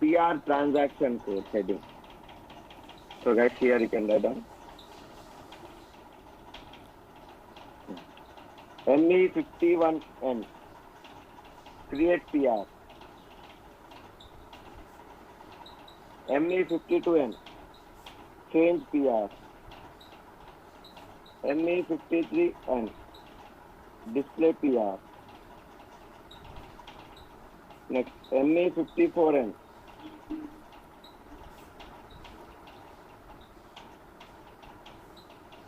PR transaction code heading. So guys, here you can write down ME51N create PR, ME52N change PR, ME53N display PR. Next, ME54N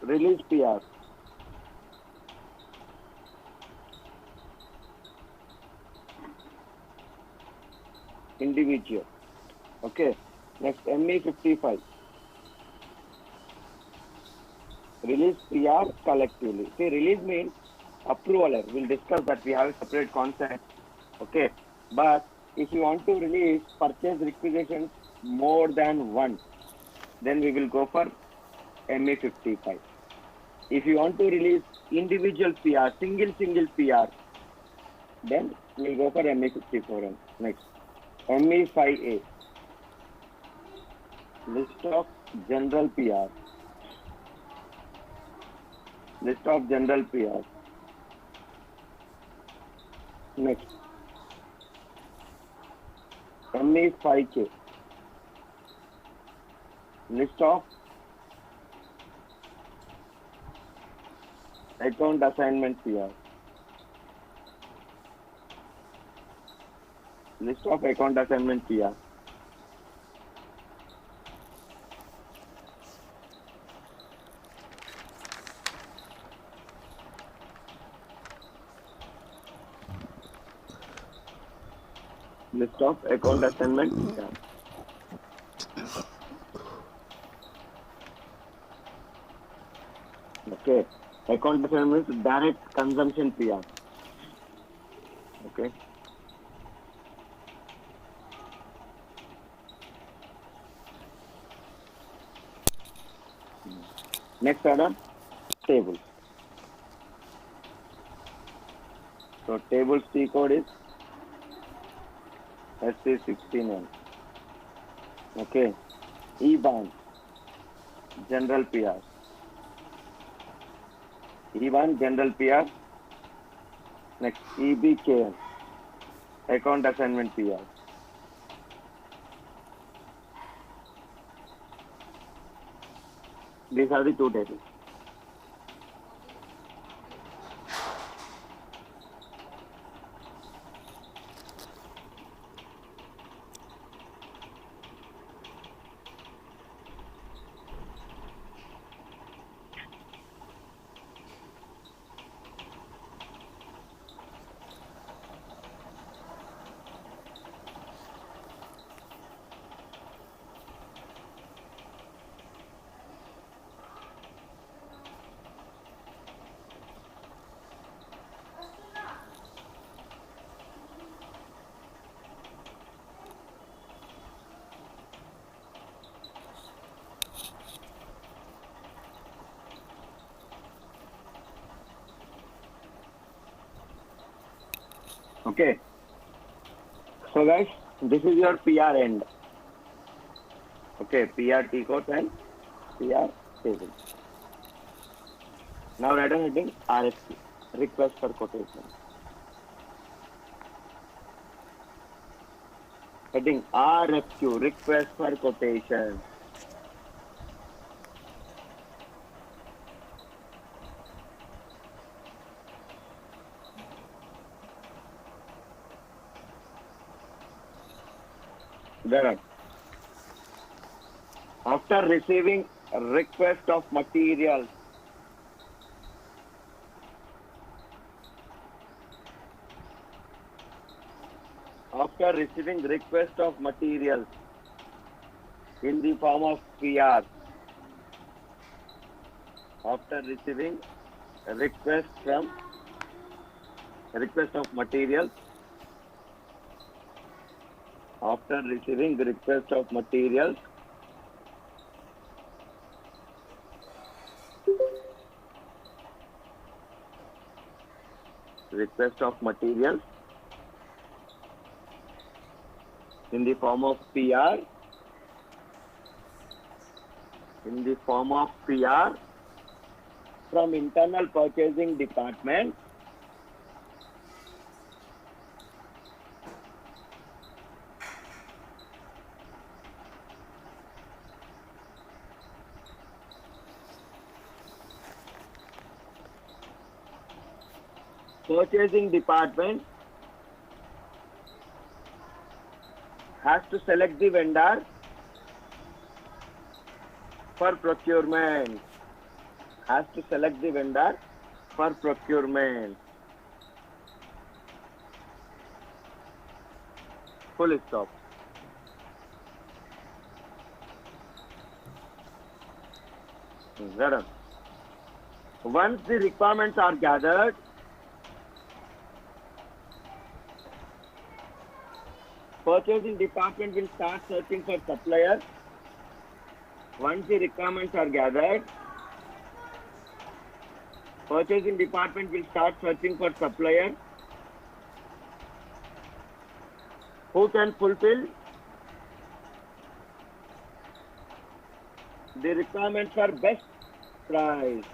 release PR. Individual. Okay. Next, ME55 release PR collectively. See, release means approval. We'll discuss that. We have a separate concept. Okay. But if you want to release purchase requisitions more than one, then we will go for ME55. If you want to release individual PR, single PR, then we'll go for ME54. Next, ME5A, list of general PR. List of general PR. Next, ME5K, list of account assignment PR. List of account assignment PR. List of account assignment PR. Okay. Account assignment means direct consumption PR. Okay. Next order, tables. So tables T code is SC69. Okay. EBAN, general PR. EBAN, general PR. Next, EBKN, account assignment PR. These are the two tables. Okay. So guys, this is your PR end. Okay, PR T code and PR table. Now write down heading RFQ, request for quotation. Heading RFQ, request for quotation. There. After receiving a request of materials, after receiving request of materials in the form of PR, after receiving a request of materials, after receiving the request of materials, in the form of PR, from internal purchasing department has to select the vendor for procurement. Full stop. Once the requirements are gathered, purchasing department will start searching for suppliers. Once the requirements are gathered, purchasing department will start searching for suppliers who can fulfill the requirements for best price.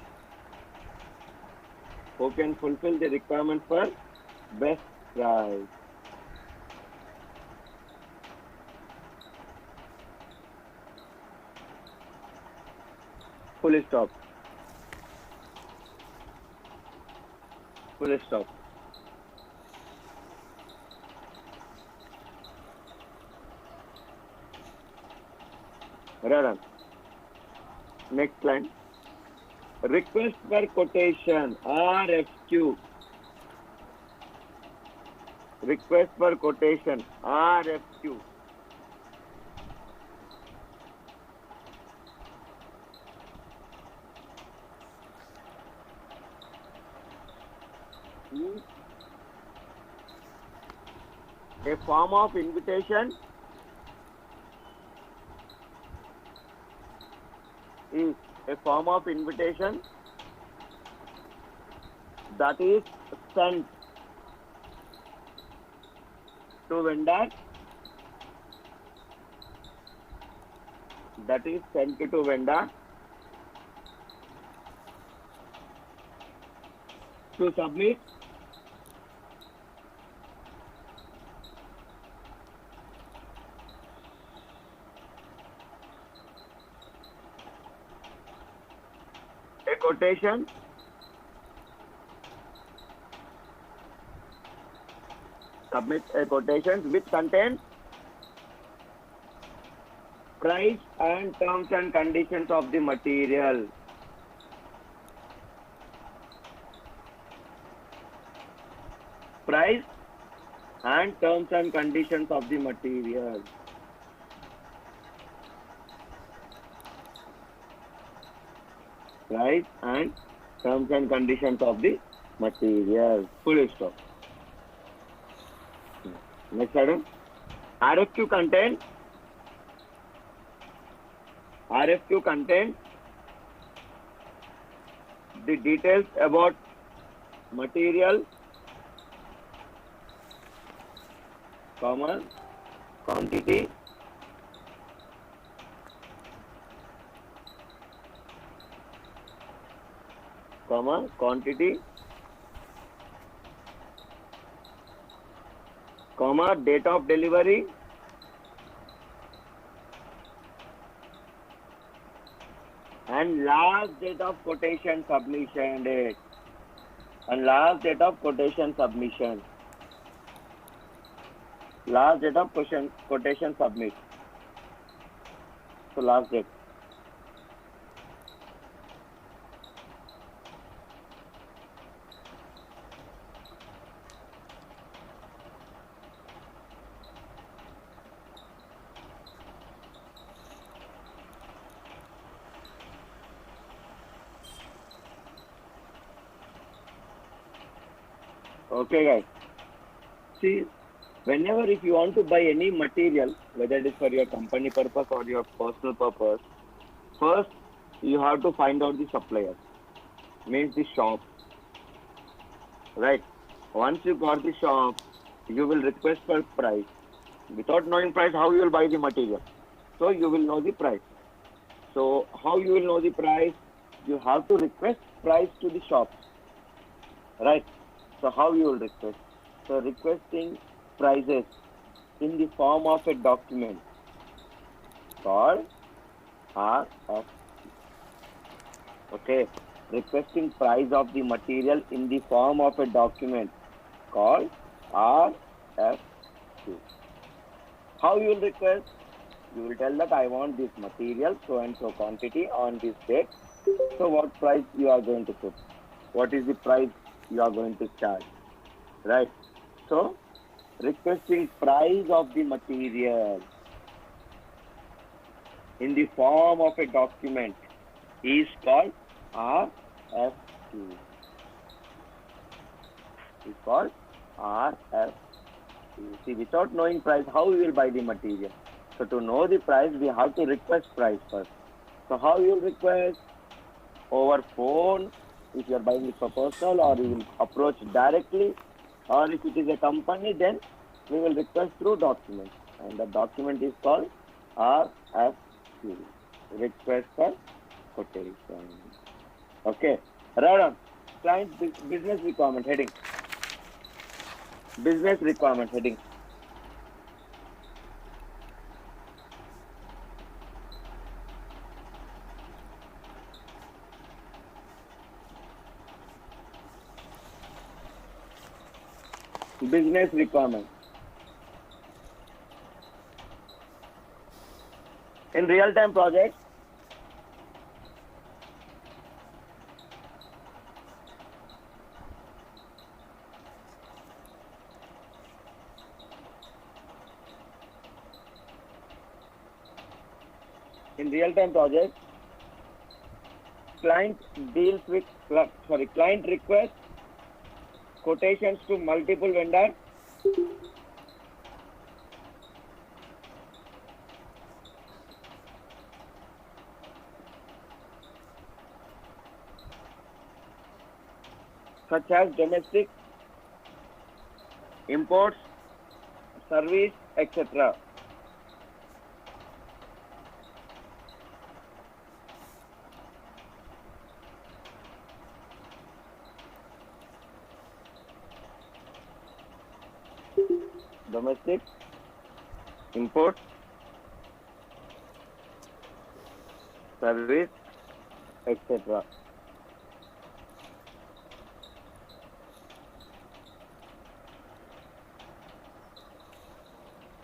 Who can fulfill the requirement for best price. Full stop. Full stop. Right. Next line. Request for quotation, RFQ. Request for quotation, RFQ. A form of invitation is a form of invitation that is sent to vendor, to submit a quotation which contains price and terms and conditions of the material. Price and terms and conditions of the material. Price and terms and conditions of the material. Full stop. Next item. RFQ contains the details about material, quantity, date of delivery, and last date of quotation submission date. Last date of quotation submit. So last date. Okay guys, see, whenever if you want to buy any material, whether it is for your company purpose or your personal purpose, first you have to find out the supplier, means the shop, right? Once you got the shop, you will request for price. Without knowing price, how you will buy the material? So you will know the price. So how you will know the price? You have to request price to the shops, right? So how you will request? So requesting prices in the form of a document called RFQ. Okay, requesting price of the material in the form of a document called RFQ. How you will request? You will tell that I want this material, so and so quantity on this date. So what price you are going to put? What is the price you are going to charge? Right? So requesting price of the material in the form of a document is called RFQ. Is called RFQ. See, without knowing price, how we will buy the material? So to know the price, we have to request price first. So how you will request? Over phone, if you are buying it for personal, or you will approach directly, or if it is a company, then we will request through document, and the document is called RFQ, request for quotation. Okay, right on. Client business requirement heading. Business requirement heading. Business requirement. In real-time projects, client deals with, client requests quotations to multiple vendors. Such as domestic, imports, service, etc. Domestic, import, service, etc.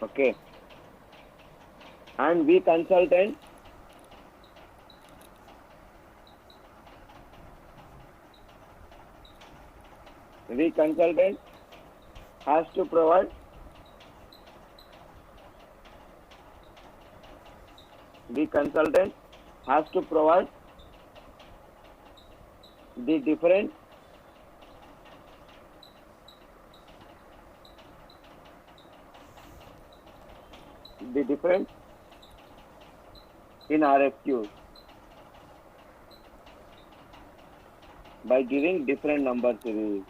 Okay. And we consultant has to provide the consultant has to provide the different in RFQs by giving different number series.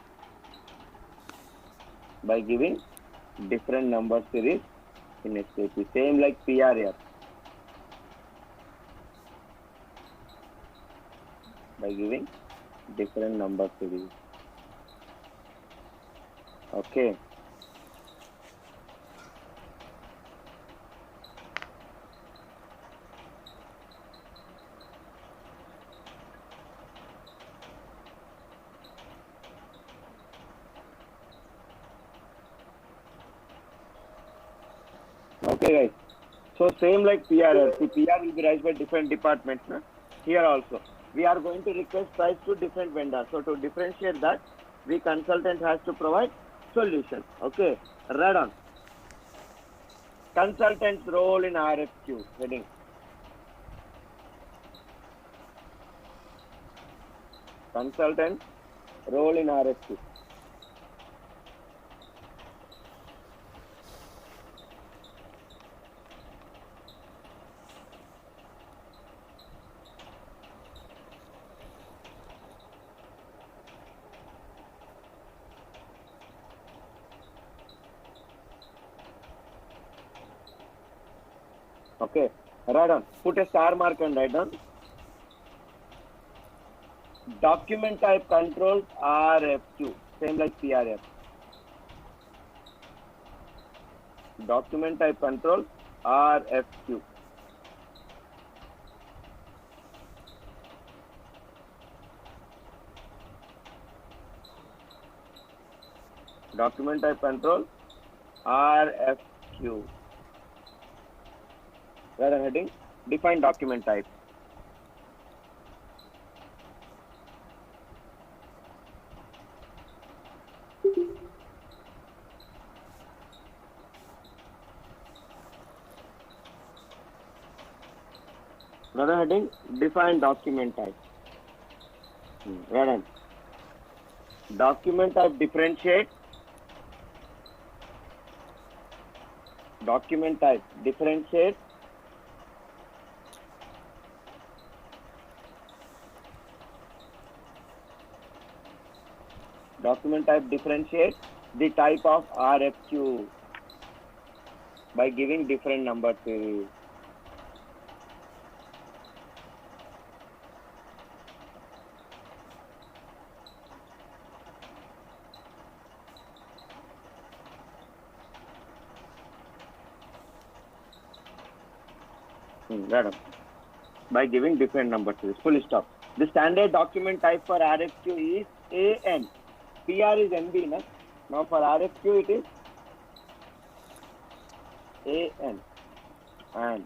By giving different number series in SAP, same like PRF. By giving different number series. Okay. Okay, guys. So same like PRF. The PR will be raised by different departments. No? Here also, we are going to request price to different vendors. So to differentiate that, we consultant has to provide solution. Okay, right on. Consultant's role in RFQ heading. Consultant role in RFQ. Okay, write down. Put a star mark and write down. Document type controls RFQ, same like PRF. Document type controls RFQ. Document type control RFQ. Where I'm heading? Define document type. Another heading, define document type. Where on? Document type differentiate. Document type differentiate. Document type differentiate the type of RFQ by giving different number series. By giving different number series. Full stop. The standard document type for RFQ is AN. PR is NB. Na? Now for RFQ it is AN. And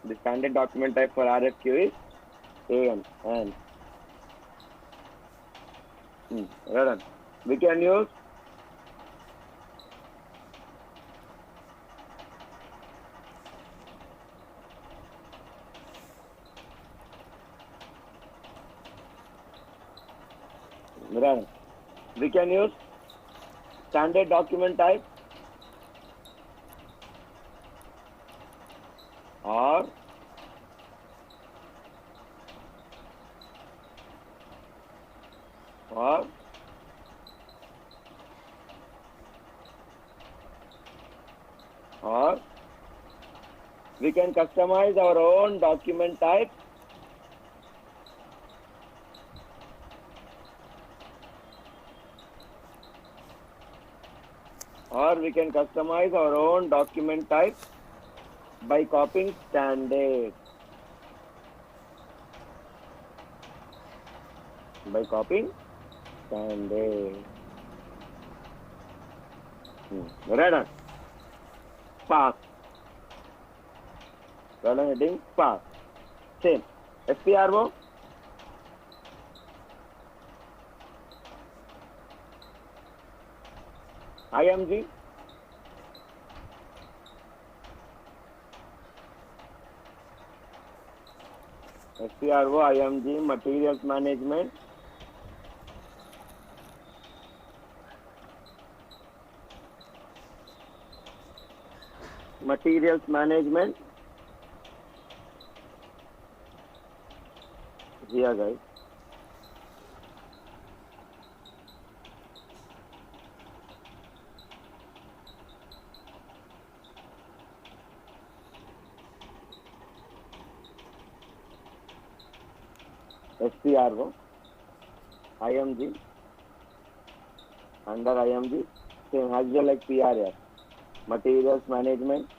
the standard document type for RFQ is AN. And well done. We can use standard document type or we can customize our own document type by copying standard. Right on. Pass. Heading pass. Same. SPRO. IMG. SPRO, IMG, materials management. Here guys. SPRO, IMG, under IMG, same as well like PRF, materials management,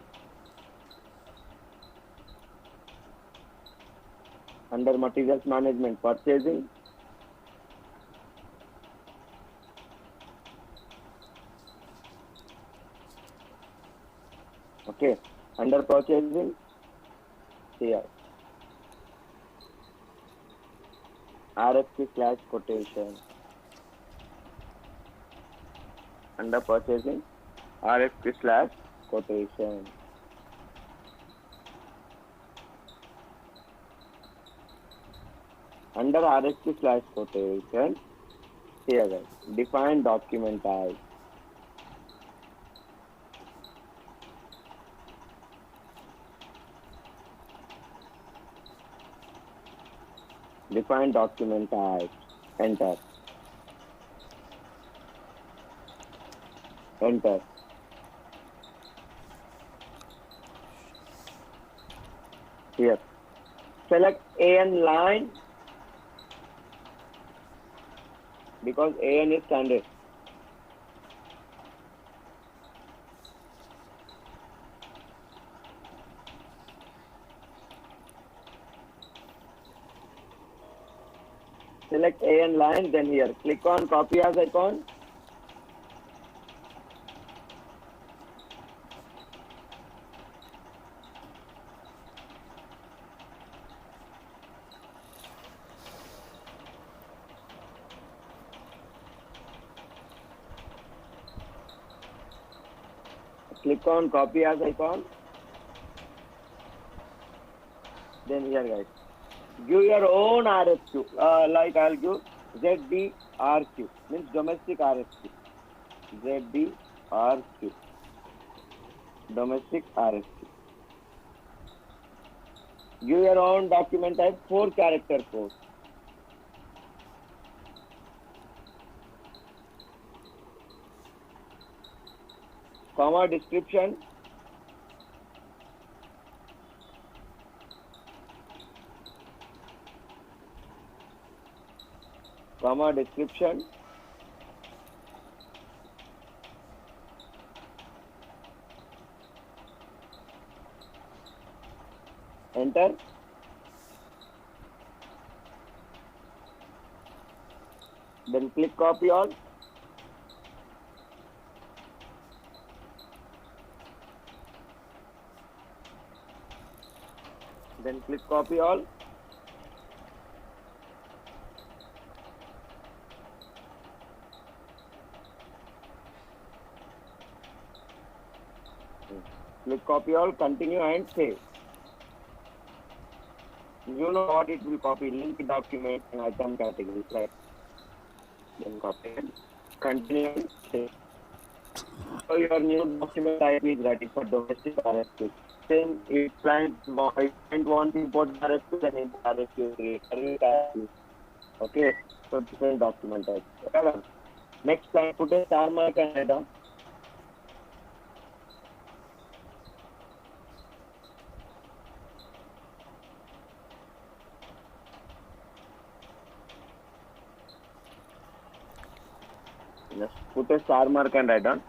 under materials management, purchasing, okay, under purchasing, here, RFQ/quotation, under purchasing, RFQ/quotation. Under RFQ/quotation, here guys, define document type. Define document type. Enter. Here, select AN line because AN is standard. Select AN line, then here click on copy as icon. Click on copy as icon. Then here guys, give your own RFQ. Like I'll give ZDRQ, means domestic RFQ. ZDRQ, domestic RFQ. Give your own document type, 4-character code. Comma description. Comma description. Enter. Then click copy all. Then click copy all. Click copy all, continue and save. You know what it will copy, link document and item category, right? Then copy and continue and save. So your new document type is ready for domestic RFQ. Then if client want to import RFQ, then import RFQ create. Okay, so different document type. Okay. Next client, put a star mark and head down. Just put a star mark and write down.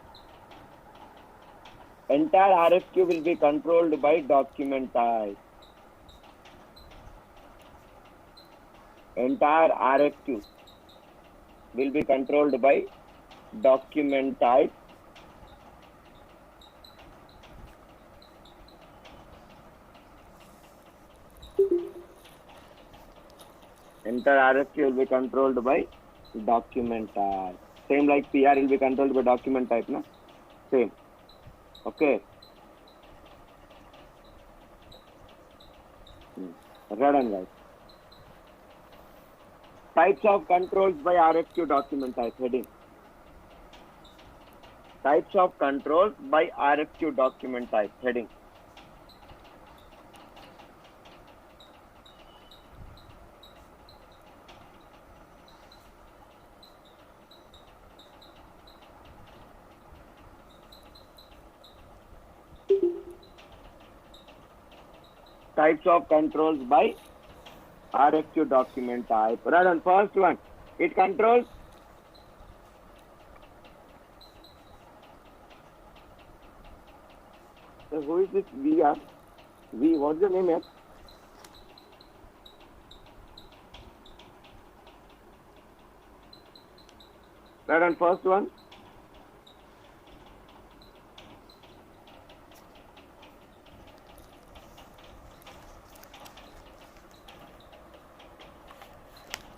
Entire RFQ will be controlled by document type. Entire RFQ will be controlled by document type. Entire RFQ will be controlled by document type. Same like PR will be controlled by document type, na? Same. Okay. Read on guys. Types of controls by RFQ document type heading. Types of controls by RFQ document type heading. Types of controls by RFQ document type. Right on first one. It controls so who is this VR? V, what's the name here? Right on first one.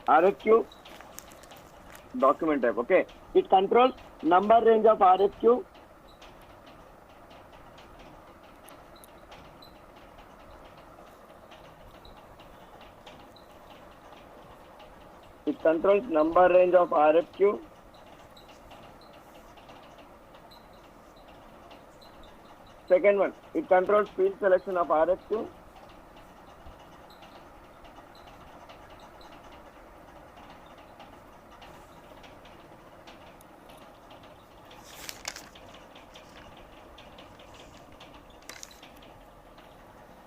RFQ document type. Okay. It controls number range of RFQ. It controls number range of RFQ. Second one, it controls field selection of RFQ.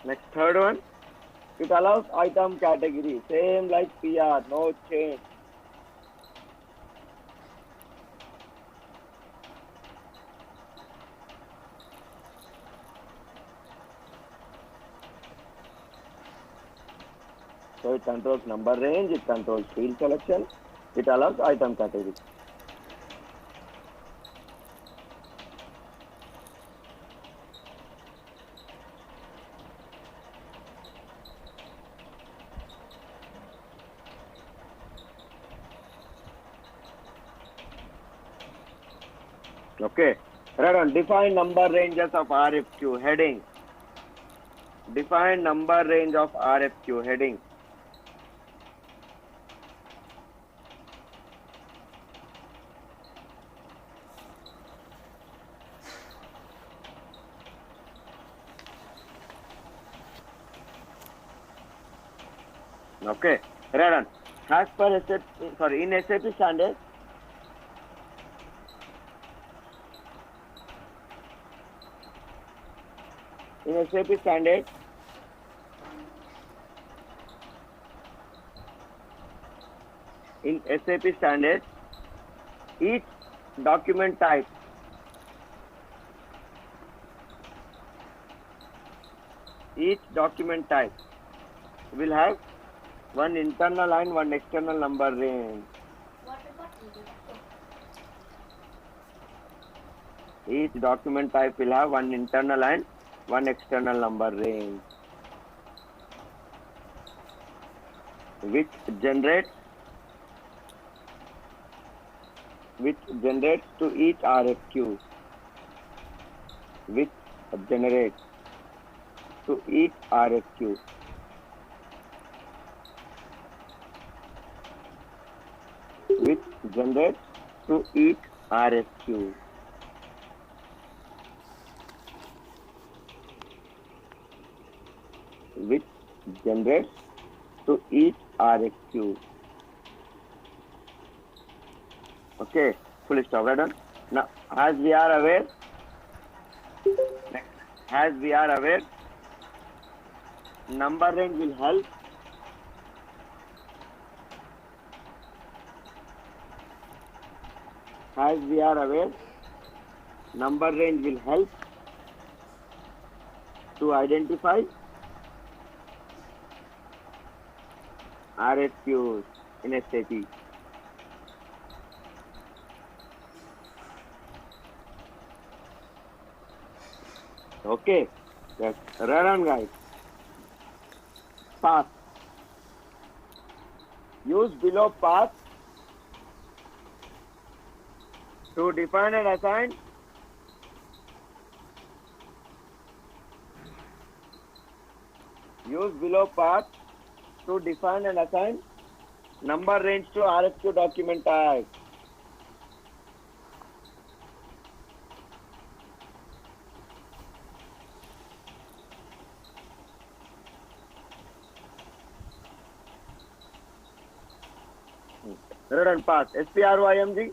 Next, third one, It allows item category, same like PR, no change. So it controls number range, it controls field selection, it allows item category. Okay. Right on. Define number ranges of RFQ heading. Define number range of RFQ heading. Okay. Right on. As per SAP, sorry, in SAP standard, in SAP standard, each document type will have one internal and one external number range. Each document type will have one internal and one external number range, which generates to each RFQ, which generates to each RFQ. Which generates to each RFQ. Which generates to each RFQ. Okay, full stop. Right on. Now, as we are aware, number range will help. As we are aware, number range will help to identify RFQs in SAP. Okay, yes, run on guys. Path. Use below path to define and assign number range to RFQ document type. Run path. SPROIMG.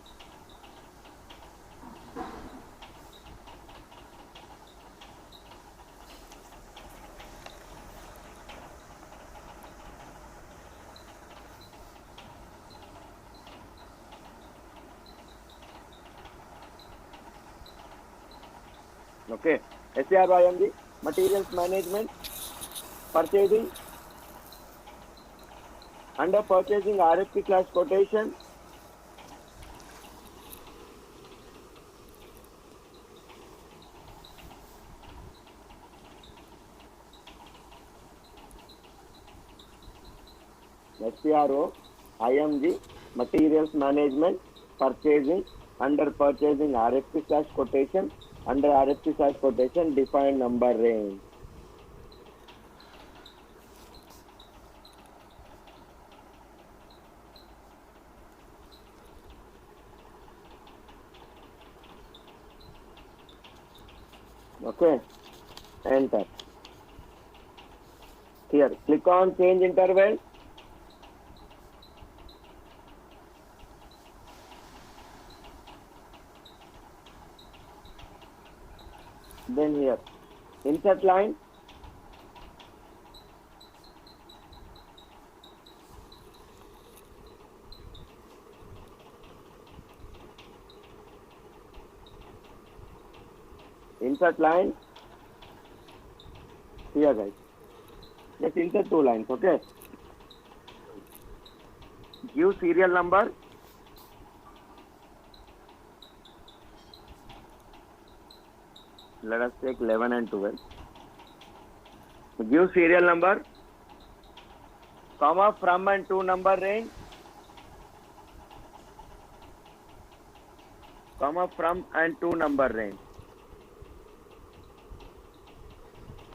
Okay. SPROIMG. Materials management. Purchasing. Under purchasing RFP/quotation. SPRO, IMG, materials management, purchasing, under purchasing RFP/quotation, under RFP/quotation, define number range. Okay, enter. Here, click on change interval. Then here, insert line. insert line here, guys. Just insert 2 lines, okay? Give serial number. Let us take 11 and 12. Give serial number, comma, from and to number range, comma, from and to number range.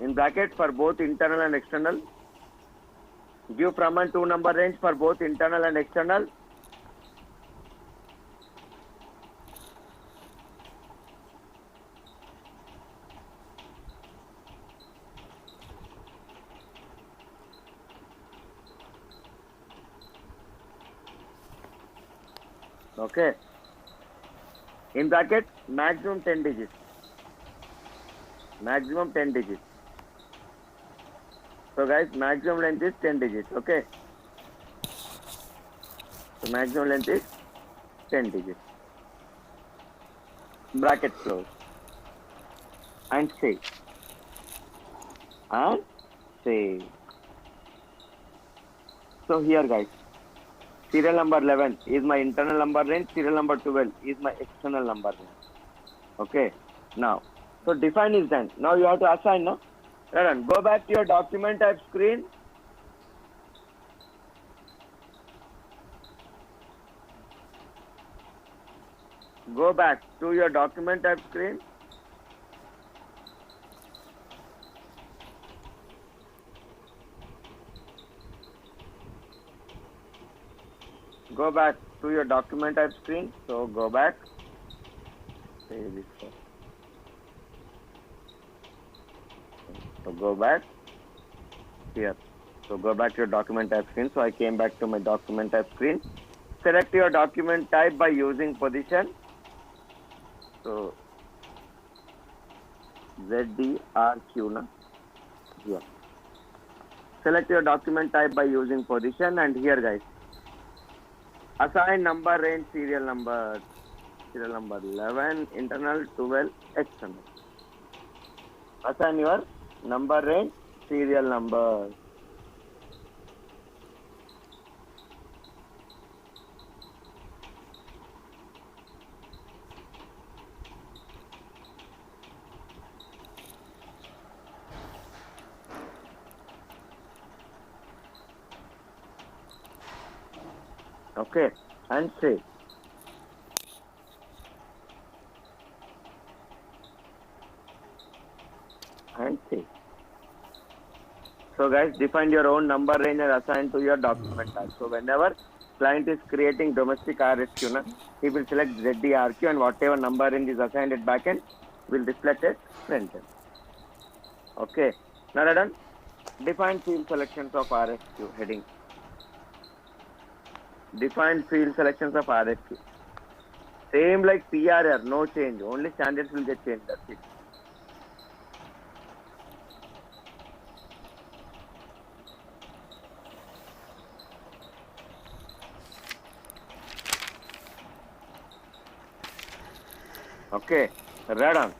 In bracket for both internal and external. Give from and to number range for both internal and external. Okay. In bracket, maximum 10 digits. Maximum 10 digits. So guys, maximum length is 10 digits. Okay. So maximum length is 10 digits. Bracket close. And save. And save. So here, guys, serial number 11 is my internal number range. Serial number 12 is my external number range. Okay. Now, so define is done. Now you have to assign, no? Right. Go back to your document type screen. Go back to your document type screen. Go back to your document type screen. So go back. Save this first. So go back here. So go back to your document type screen. So I came back to my document type screen. Select your document type by using position. So ZDRQ na here. Select your document type by using position, and here, guys, assign number range serial number 11 internal 12 external. Assign your number range serial number. Okay, and save. And save. So guys, define your own number range and assign to your document type. So whenever client is creating domestic RFQ, he will select ZDRQ, and whatever number range is assigned at backend will reflect at front end. Okay, now done. Define field selections of RFQ heading. Define field selections of RFQ. Same like PRR, no change. Only standards will get changed. That's it. Okay, right on.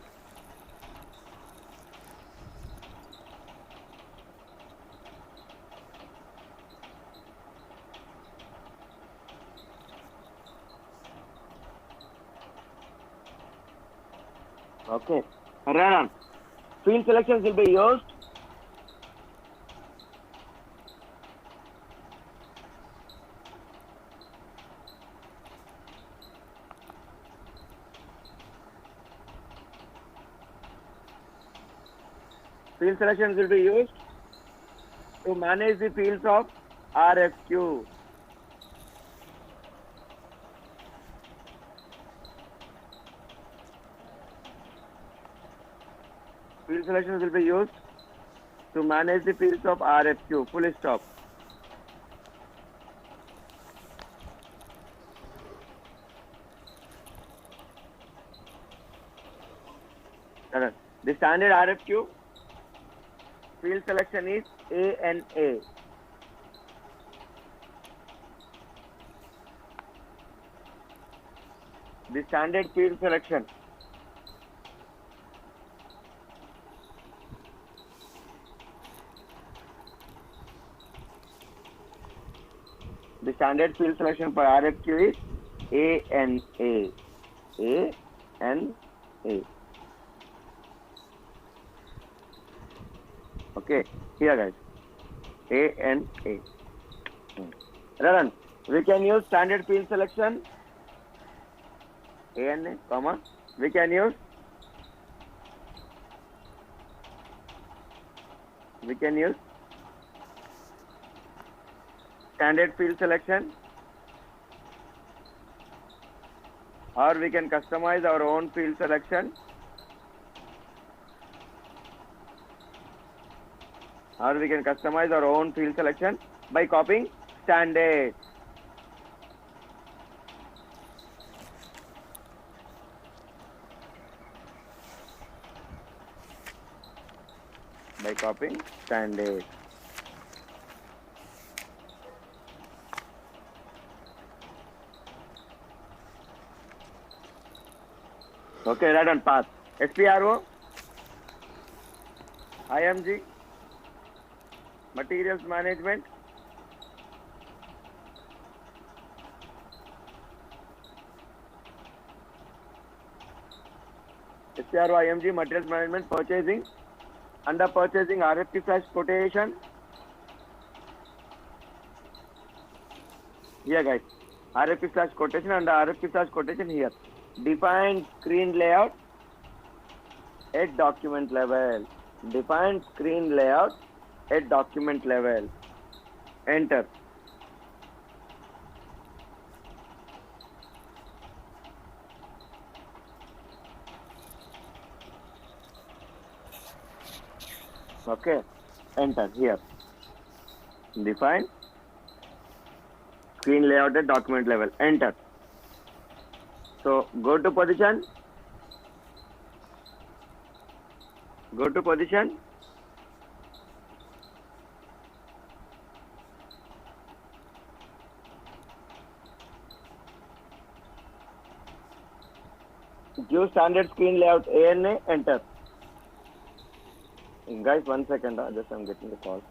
Okay, right on. Field selections will be used. Field selections will be used to manage the fields of RFQ. Field selections will be used to manage the fields of RFQ. Full stop. The standard RFQ field selection is ANA. The standard field selection The standard field selection for RFQ is ANA. ANA. Okay, here guys, ANA. Raran, we can use standard field selection, ANA, comma, we can use standard field selection, or we can customize our own field selection, by copying standard. By copying standard. Okay, right on path. SPRO, IMG, materials management, SPRO, IMG, materials management, purchasing. Under purchasing, RFP/quotation. Here guys, RFP/quotation. Under RFP/quotation here, define screen layout at document level. Define screen layout at document level. Enter. Okay, enter here. Define screen layout at document level. Enter. So go to position. Give standard screen layout ANA. Enter. Guys, 1 second. Just I'm getting the call.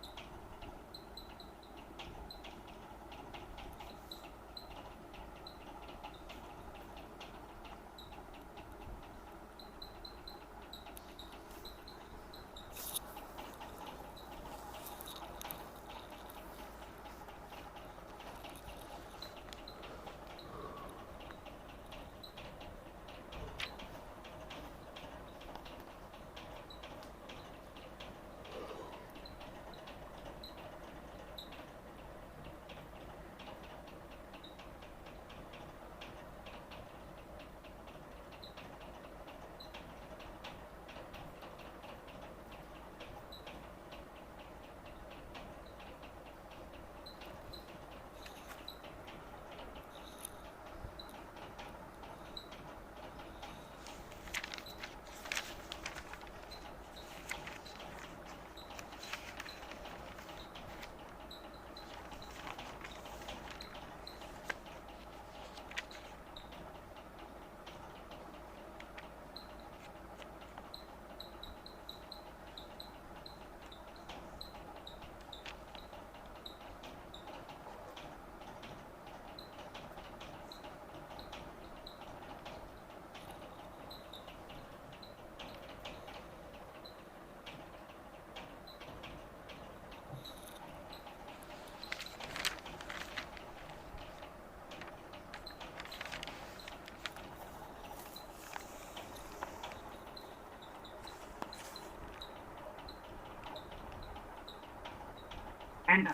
Enter.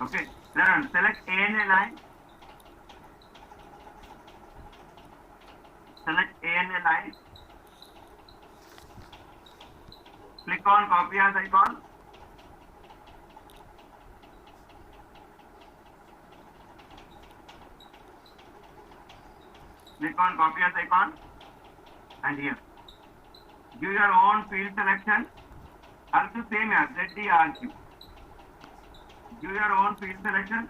Okay. Then select ANA line. Click on copy as icon. And here. Give your own field selection. Also same as ZDRQ. Give your own field selection.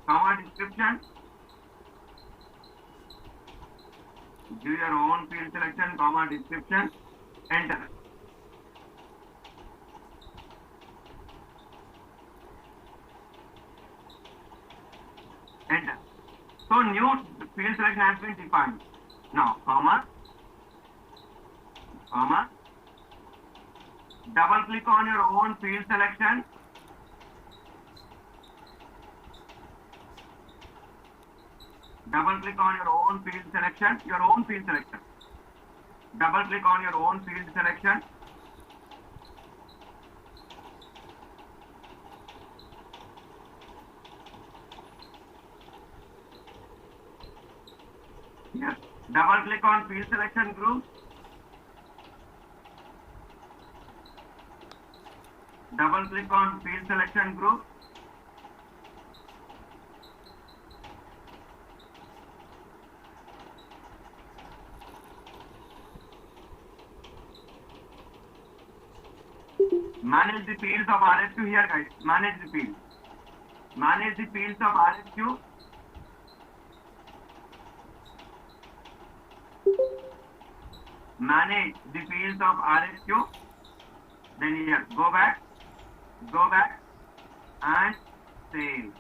Comma description. Give your own field selection, comma description. Enter. new field selection has been defined. Now, comma, double click on your own field selection. Double click on your own field selection. Double click on your own field selection. Yes. Double click on field selection group. Double click on field selection group. Manage the fields of RFQ here, guys. Manage the fields. Manage the fields of RFQ. Manage the fields of RFQ. Then here, go back and save.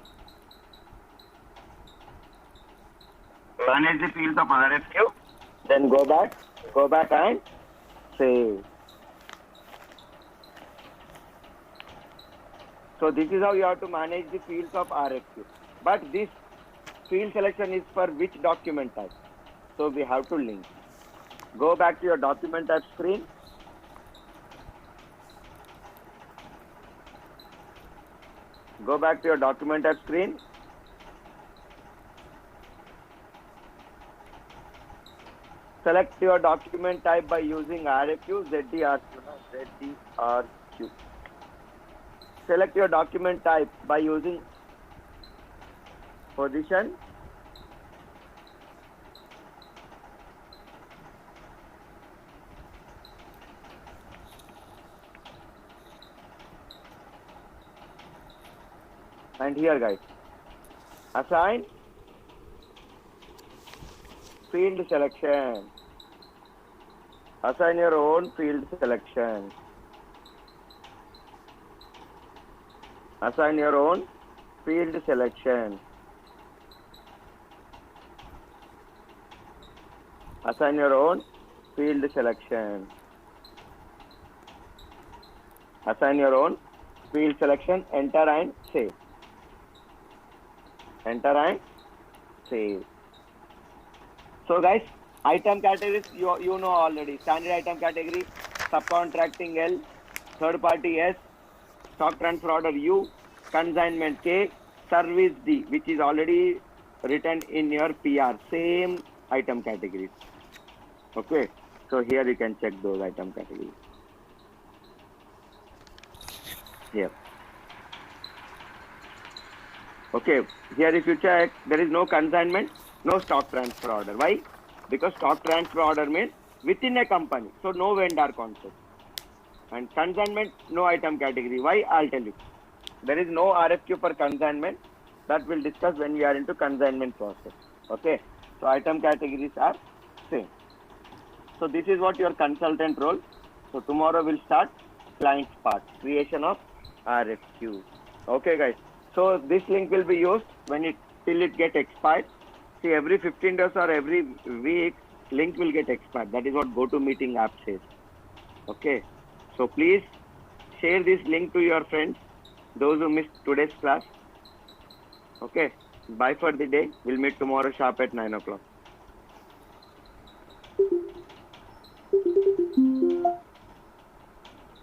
Manage the fields of RFQ. Then go back and save. So this is how you have to manage the fields of RFQ. But this field selection is for which document type? So we have to link. Go back to your document type screen. Go back to your document type screen. Select your document type by using RFQ, ZDRQ. Select your document type by using position, and here guys, assign field selection. Assign your own field selection. Assign your own field selection. Assign your own field selection. Assign your own field selection. Enter and save. Enter and save. So guys, item categories you know already. Standard item category, subcontracting L, third party S, stock transfer order U, consignment K, service D, which is already written in your PR. Same item categories. Okay, so here you can check those item categories. Here. Okay, here if you check, there is no consignment, no stock transfer order. Why? Because stock transfer order means within a company, so no vendor concept. And consignment, no item category. Why? I'll tell you. There is no RFQ for consignment. That we'll discuss when we are into consignment process. Okay, so item categories are same. So this is what your consultant role. So tomorrow we'll start client part, creation of RFQ. Okay guys. So this link will be used till it get expired. See, every 15 days or every week, link will get expired. That is what GoToMeeting app says. Okay. So please share this link to your friends, those who missed today's class. Okay. Bye for the day. We'll meet tomorrow sharp at 9 o'clock.